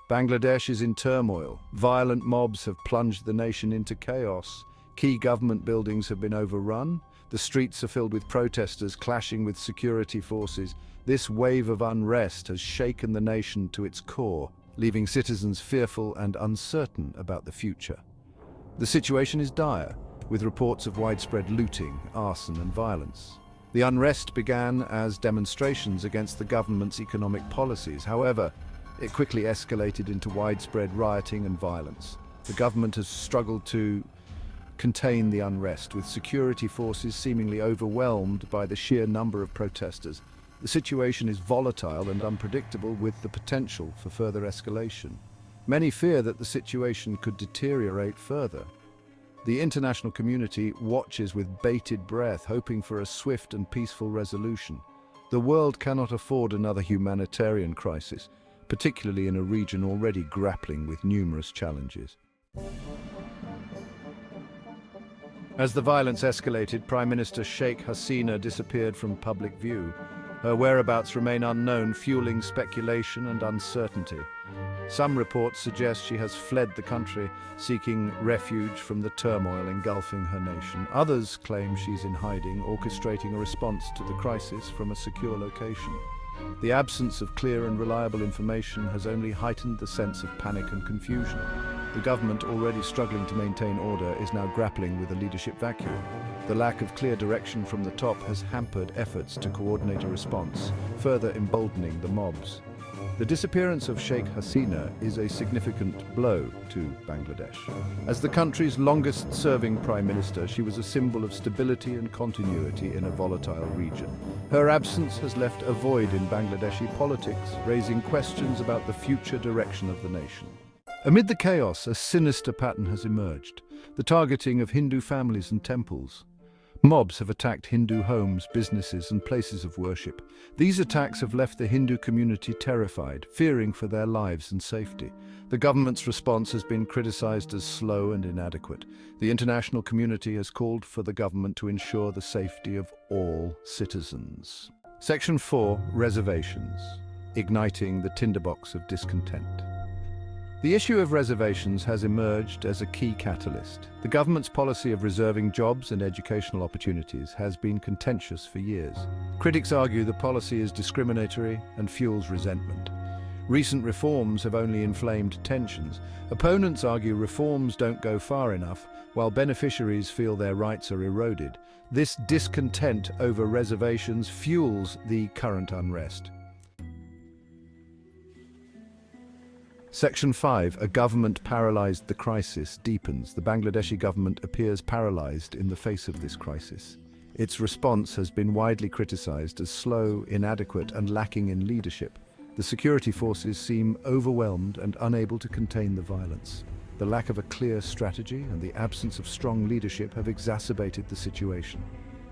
Bangladesh is in turmoil. Violent mobs have plunged the nation into chaos. Key government buildings have been overrun. The streets are filled with protesters clashing with security forces. This wave of unrest has shaken the nation to its core, leaving citizens fearful and uncertain about the future. The situation is dire, with reports of widespread looting, arson and violence. The unrest began as demonstrations against the government's economic policies. However, it quickly escalated into widespread rioting and violence. The government has struggled to contain the unrest, with security forces seemingly overwhelmed by the sheer number of protesters. The situation is volatile and unpredictable, with the potential for further escalation. Many fear that the situation could deteriorate further. The international community watches with bated breath, hoping for a swift and peaceful resolution. The world cannot afford another humanitarian crisis, particularly in a region already grappling with numerous challenges. As the violence escalated, Prime Minister Sheikh Hasina disappeared from public view. Her whereabouts remain unknown, fueling speculation and uncertainty. Some reports suggest she has fled the country, seeking refuge from the turmoil engulfing her nation. Others claim she's in hiding, orchestrating a response to the crisis from a secure location. The absence of clear and reliable information has only heightened the sense of panic and confusion. The government, already struggling to maintain order, is now grappling with a leadership vacuum. The lack of clear direction from the top has hampered efforts to coordinate a response, further emboldening the mobs. The disappearance of Sheikh Hasina is a significant blow to Bangladesh. As the country's longest-serving prime minister, she was a symbol of stability and continuity in a volatile region. Her absence has left a void in Bangladeshi politics, raising questions about the future direction of the nation. Amid the chaos, a sinister pattern has emerged: the targeting of Hindu families and temples. Mobs have attacked Hindu homes, businesses, and places of worship. These attacks have left the Hindu community terrified, fearing for their lives and safety. The government's response has been criticized as slow and inadequate. The international community has called for the government to ensure the safety of all citizens. Section 4. Reservations. Igniting the Tinderbox of discontent. The issue of reservations has emerged as a key catalyst. The government's policy of reserving jobs and educational opportunities has been contentious for years. Critics argue the policy is discriminatory and fuels resentment. Recent reforms have only inflamed tensions. Opponents argue reforms don't go far enough, while beneficiaries feel their rights are eroded. This discontent over reservations fuels the current unrest. Section 5. A government paralyzed. The crisis deepens. The Bangladeshi government appears paralyzed in the face of this crisis. Its response has been widely criticized as slow, inadequate, and lacking in leadership. The security forces seem overwhelmed and unable to contain the violence. The lack of a clear strategy and the absence of strong leadership have exacerbated the situation.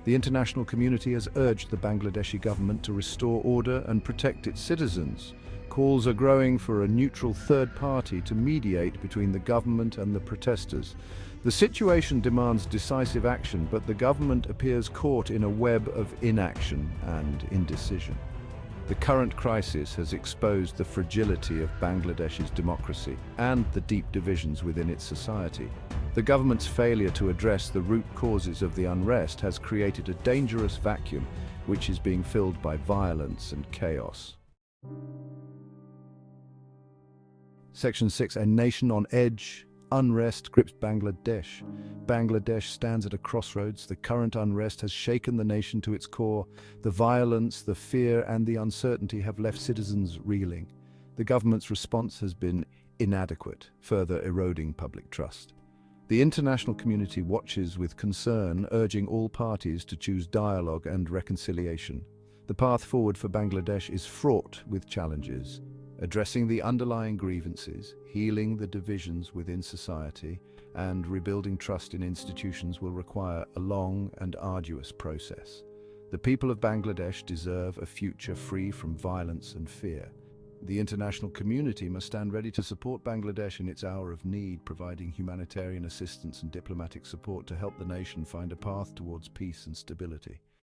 The international community has urged the Bangladeshi government to restore order and protect its citizens. Calls are growing for a neutral third party to mediate between the government and the protesters. The situation demands decisive action, but the government appears caught in a web of inaction and indecision. The current crisis has exposed the fragility of Bangladesh's democracy and the deep divisions within its society. The government's failure to address the root causes of the unrest has created a dangerous vacuum, which is being filled by violence and chaos. Section 6. A nation on edge. Unrest grips Bangladesh. Bangladesh stands at a crossroads. The current unrest has shaken the nation to its core. The violence, the fear, and the uncertainty have left citizens reeling. The government's response has been inadequate, further eroding public trust. The international community watches with concern, urging all parties to choose dialogue and reconciliation. The path forward for Bangladesh is fraught with challenges. Addressing the underlying grievances, healing the divisions within society, and rebuilding trust in institutions will require a long and arduous process. The people of Bangladesh deserve a future free from violence and fear. The international community must stand ready to support Bangladesh in its hour of need, providing humanitarian assistance and diplomatic support to help the nation find a path towards peace and stability.